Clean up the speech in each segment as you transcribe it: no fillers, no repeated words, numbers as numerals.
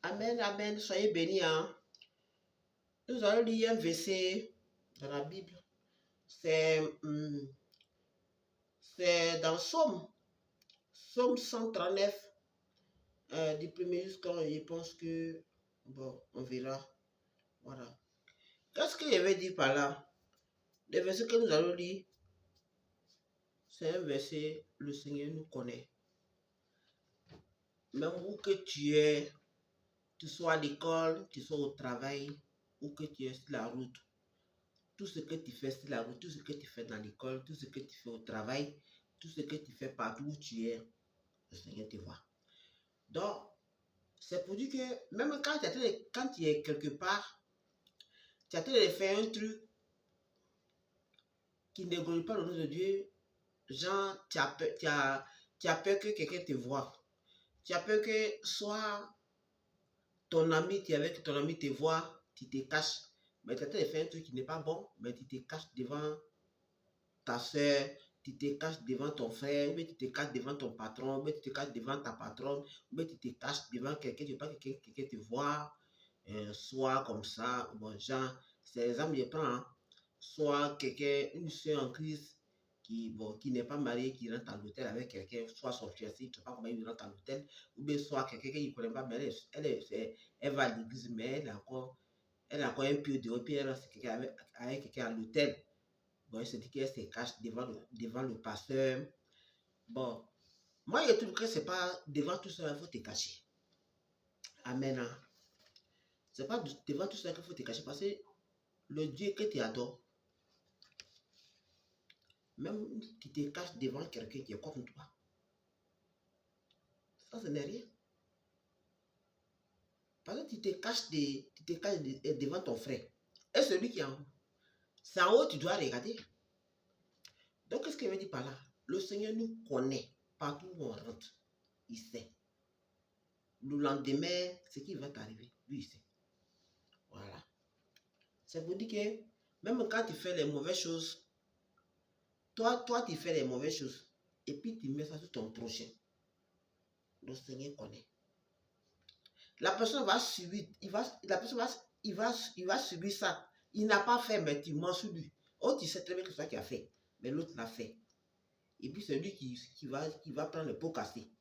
Amen, amen. Soyez bénis. Hein. Nous allons lire un verset dans la Bible. C'est dans Somme 139, du premier jusqu'au, je pense que, bon, on verra. Voilà. Qu'est-ce que je vais dire par là? Le verset que nous allons lire, c'est un verset, le Seigneur nous connaît. Même où que tu sois à l'école, tu sois au travail, ou que tu es sur la route, tout ce que tu fais sur la route, tout ce que tu fais dans l'école, tout ce que tu fais au travail, tout ce que tu fais partout où tu es, le Seigneur te voit. Donc, c'est pour dire que même quand tu es quelque part, tu as de faire un truc qui ne glorifie pas le nom de Dieu, genre, tu as peur que quelqu'un te voit. Tu as peur que soit ton ami, tu es avec ton ami te voit, tu te caches. Mais tu as de faire un truc qui n'est pas bon, mais tu te caches devant ta soeur, tu te caches devant ton frère, ou bien tu te caches devant ton patron, ou bien tu te caches devant ta patronne, ou bien tu te caches devant quelqu'un, tu ne veux pas que quelqu'un te voit, soit comme ça, bon, genre, c'est l'exemple que je prends, hein. Soit quelqu'un, une soeur en crise, qui n'est pas mariée, qui rentre à l'hôtel avec quelqu'un, soit son fiancé, tu ne sais pas comment il rentre à l'hôtel, ou bien soit quelqu'un qui ne connaît pas, mais elle va à l'église, mais elle a encore un pied dehors, puis elle reste avec quelqu'un à l'hôtel. Bon, il se dit qu'elle se cache devant le pasteur. Bon, moi, je trouve que ce n'est pas devant tout ça qu'il faut te cacher. Amen. Hein. Ce n'est pas devant tout ça qu'il faut te cacher parce que le Dieu que tu adores, même si tu te caches devant quelqu'un qui est comme toi, ça, ce n'est rien. Parce que tu te caches devant ton frère. Et celui qui est en haut, c'est en haut, tu dois regarder. Donc, qu'est-ce qu'il veut dire par là? Le Seigneur nous connaît partout où on rentre. Il sait. Le lendemain, ce qui va t'arriver, lui, il sait. Voilà. C'est pour dire que même quand tu fais les mauvaises choses, toi, tu fais les mauvaises choses et puis tu mets ça sur ton prochain. Le Seigneur connaît. La personne va subir, il va subir ça. Il n'a pas fait, mais tu mens sur lui. Oh, tu sais très bien que c'est toi qui as fait, mais l'autre l'a fait. Et puis c'est lui qui va prendre le pot cassé.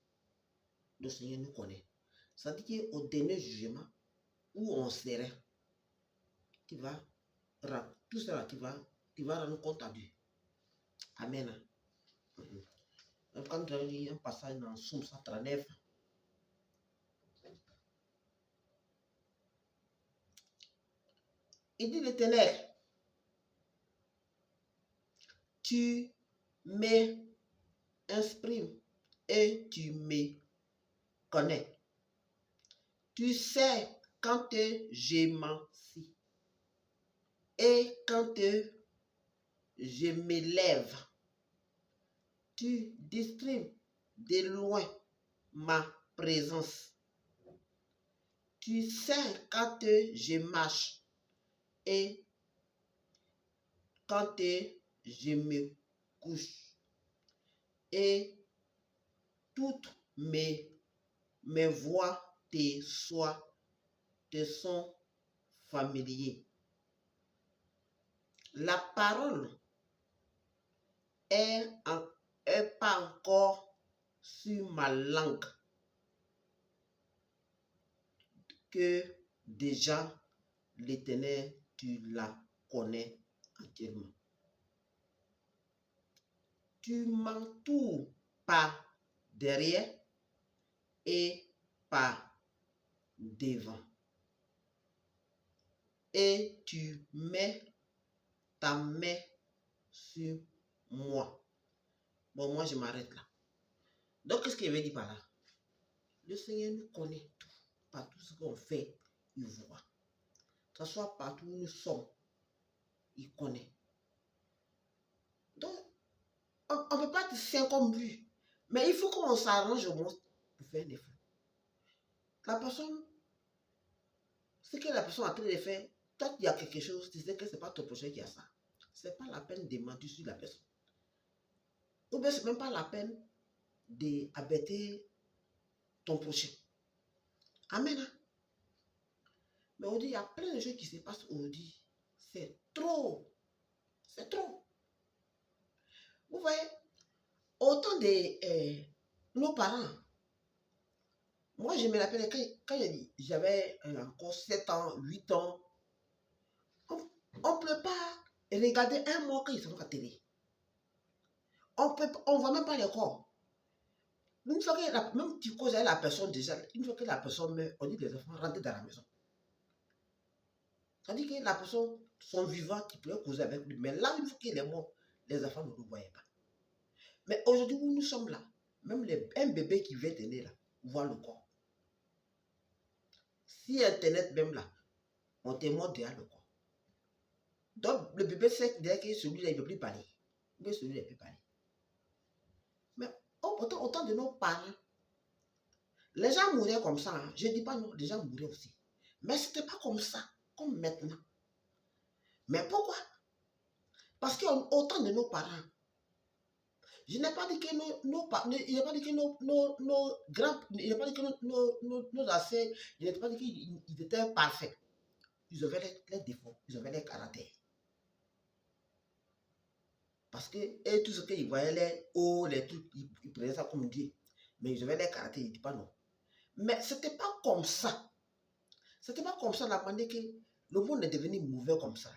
Le Seigneur nous connaît. Ça dit qu'au dernier jugement, où on serait, tout ça, tu vas rendre compte à Dieu. Amen. Quand tu as lu un passage dans Somme 139, il dit l'Éternel, tu m'exprimes et tu me connais. Tu sais quand je m'enfuis et quand je m'élève, tu distribues de loin ma présence. Tu sais quand je marche et quand je me couche. Et toutes mes voix te sont familiers. La parole est pas encore sur ma langue que déjà l'Éternel, tu la connais entièrement. Tu m'entoures par derrière et par devant. Et tu mets ta main sur moi. Bon, moi, je m'arrête là. Donc, qu'est-ce qu'il veut dire par là? Le Seigneur nous connaît tout. Par tout ce qu'on fait, il voit. Que ce soit partout où nous sommes, il connaît. Donc, on ne peut pas te faire comme lui. Mais il faut qu'on s'arrange au moins pour faire des efforts. La personne, ce que la personne est en train de faire, toi, il y a quelque chose, tu sais que ce n'est pas ton prochain qui a ça. Ce n'est pas la peine de mentir sur la personne. Ou bien, ce n'est même pas la peine d'embêter ton prochain. Amen. Mais on dit, il y a plein de choses qui se passent aujourd'hui. C'est trop. C'est trop. Vous voyez, autant de nos parents. Moi, je me rappelle quand j'avais encore 7 ans, 8 ans, on ne peut pas regarder un mois quand ils sont à la télé. On ne voit même pas les corps. Une fois que même tu causes avec la personne déjà, une fois que la personne meurt, on dit les enfants rentrent dans la maison. Ça dit que la personne, son vivant, qui peut causer avec lui. Mais là, une fois qu'il est mort, les enfants ne le voyaient pas. Mais aujourd'hui où nous sommes là, même un bébé qui vient de naître là, voit le corps. Si Internet même là, on te montre déjà le corps. Donc le bébé sait que celui-là, il ne peut plus parler. Mais celui-là, il peut parler. Mais autant de nos parents, les gens mouraient comme ça. Hein. Je ne dis pas non, les gens mouraient aussi. Mais ce n'était pas comme ça, comme maintenant. Mais pourquoi? Parce qu'autant de nos parents, je n'ai pas dit que nos grands, il n'a pas dit que nos ancêtres, je n'ai pas dit qu'ils étaient parfaits. Ils avaient les défauts, ils avaient les caractères. Parce que et tout ce qu'ils voyaient, les hauts, les trucs, ils prenaient ça comme Dieu. Mais ils avaient les caractères, ils ne disent pas non. Mais ce n'était pas comme ça. Ce n'était pas comme ça la manière que le monde est devenu mauvais comme ça.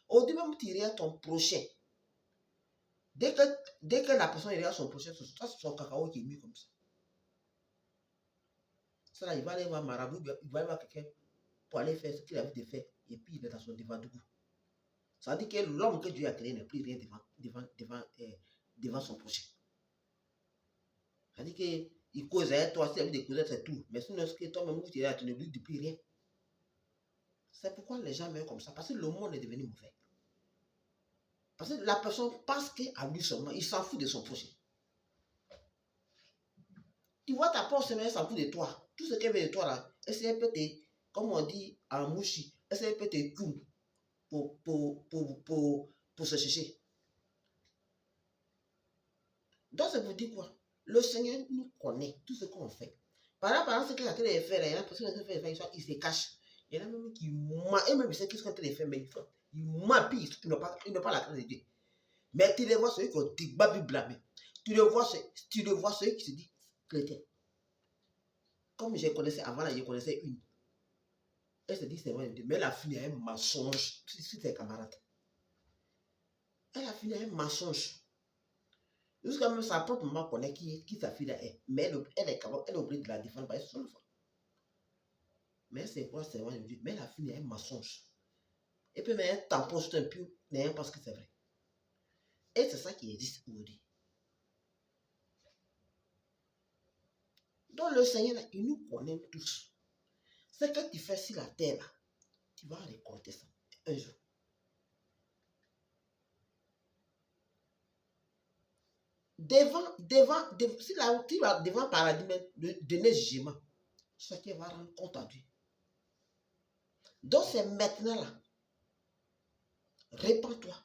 Au début, même tu regardes ton prochain. Dès que la personne regarde son prochain, c'est son cacao qui est mis comme ça. Ça là, il va aller voir Marabout, il va aller voir quelqu'un pour aller faire ce qu'il a envie de faire. Et puis il est dans son devant de goût. Ça veut dire que l'homme que Dieu a créé n'est plus rien devant son prochain. Ça veut dire qu'il cause avec toi, s'il a envie de causer, c'est tout. Mais sinon, ce que toi-même, tu ne lui dis plus rien. C'est pourquoi les gens meurent comme ça. Parce que le monde est devenu mauvais. Parce que la personne pense qu'à lui seulement, il s'en fout de son prochain. Tu vois ta propre semaine, elle s'en fout de toi. Tout ce qu'elle veut de toi là, elle peut te, comme on dit en mouchi, elle peut te coudre pour se chercher. Donc, ça veut dire quoi? Le Seigneur nous connaît tout ce qu'on fait. Par exemple, ce qu'il est en train de faire, il y en a personne qui fait, il se cache. Il y en a même qui mentent, et même ils savent qu'ils sont en train de faire, mais ils mentent, puis ils n'ont pas la grâce de Dieu. Mais tu les vois ceux qui ont dit babi blâmé. Tu les vois ceux qui se disent chrétiens. Comme je connaissais avant, là, je connaissais une. Elle se dit c'est vrai, mais elle a fini à un mensonge. Si tes camarades. Elle a fini à un mensonge. Jusqu'à même sa propre maman connaît qui sa fille est. Mais elle est capable, elle est obligée de la défendre par son enfant. Mais c'est quoi, c'est vrai, mais elle a fini à un mensonge. Et puis, mais elle tampon sur un pieu, n'ayant pas ce que c'est vrai. Et c'est ça qui existe aujourd'hui. Donc le Seigneur, il nous connaît tous. Ce que tu fais sur la terre, là, tu vas récolter ça un jour. Si là, tu vas devant le paradis, donner jugement, chacun va rendre compte à Dieu. Donc c'est maintenant là. Répands-toi.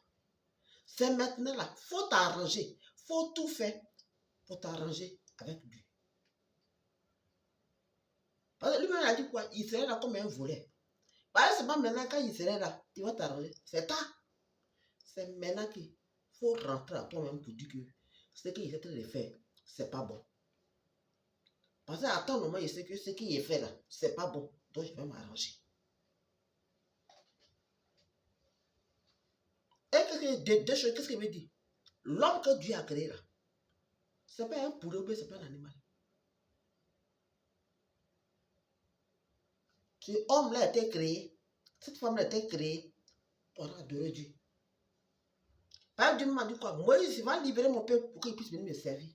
C'est maintenant là. Il faut t'arranger. Il faut tout faire pour t'arranger avec Dieu. Parce que lui-même a dit quoi? Il serait là comme un volet. Parce que c'est pas maintenant quand il serait là, il va t'arranger. C'est tard. C'est maintenant qu'il faut rentrer à toi-même pour dire que ce qu'il est en train de faire, c'est pas bon. Parce qu'à ton moment, il sait que ce qu'il est fait là, c'est pas bon. Donc je vais m'arranger. Et deux choses, qu'est-ce qu'il veut dire? L'homme que Dieu a créé là, c'est pas un poulet, c'est pas un animal. Ce homme-là a été créé, cette femme-là a été créée pour adorer Dieu. Par exemple, Dieu m'a dit quoi? Moïse, il va libérer mon peuple pour qu'il puisse venir me servir.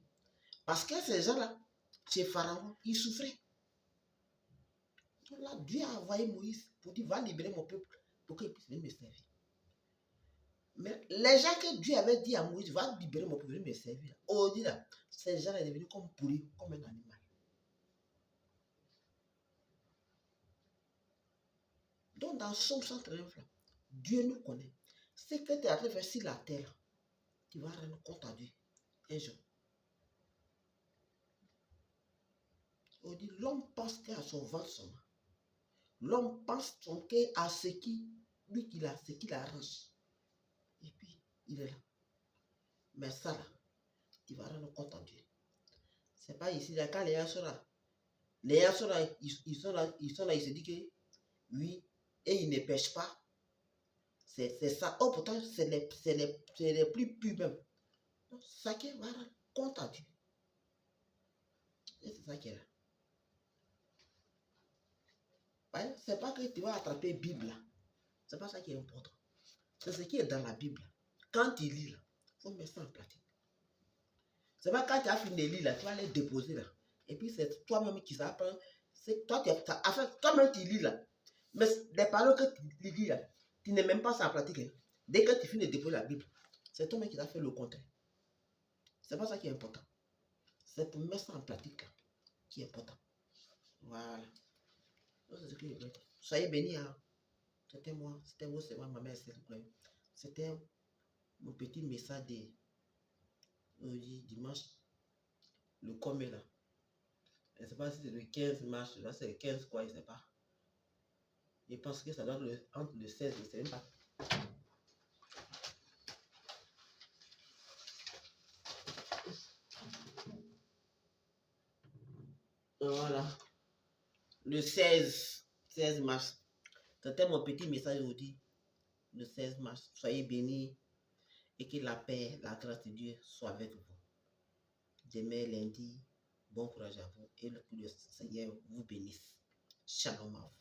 Parce que ces gens-là, chez Pharaon, ils souffraient. Donc là, Dieu a envoyé Moïse pour dire, va libérer mon peuple pour qu'il puisse venir me servir. Mais les gens que Dieu avait dit à Moïse, va libérer mon peuple, venir me servir. Aujourd'hui, là, ces gens-là sont devenus comme pourris, comme un animal. Donc, dans Somme 139, Dieu nous connaît. Ce que tu es en train de faire sur la terre, tu vas rendre compte à Dieu un jour. On dit, l'homme pense qu'à son ventre seulement. L'homme pense son cœur à ce qui, lui, ce qu'il arrange. Et puis, il est là. Mais ça, là, il va rendre compte en Dieu. C'est pas ici, là, quand les gens sont là, ils sont là, ils se disent que, oui, et ils ne pêchent pas. C'est ça. Oh, pourtant, c'est les plus purs même. Donc, ça qui va rendre compte à Dieu. Et c'est ça qui est là. Ouais, c'est pas que tu vas attraper Bible là. C'est pas ça qui est important. C'est ce qui est dans la Bible. Quand tu lis là, il faut mettre ça en pratique. C'est pas quand tu as fini de lire là, tu vas les déposer là. Et puis c'est toi-même qui s'apprend. C'est toi, toi-même tu lis là. Mais les paroles que tu lis là, tu n'es même pas ça en pratique. Hein. Dès que tu finis de déposer la Bible, c'est toi-même qui as fait le contraire. C'est pas ça qui est important. C'est pour mettre ça en pratique là, qui est important. Voilà. C'est ce que je veux dire. Soyez bénis. Hein. C'était moi, c'était vous, c'est moi, ma mère, c'est le C'était mon petit message de dimanche, le comme là. Je ne sais pas si c'est le 15 mars, là c'est le 15 quoi, je ne sais pas. Je pense que ça doit être entre le 16 et je ne sais pas. Voilà. Le 16 mars. C'était mon petit message aujourd'hui. Le 16 mars. Soyez bénis et que la paix, la grâce de Dieu soit avec vous. Demain, lundi, bon courage à vous et que le Seigneur vous bénisse. Shalom à vous.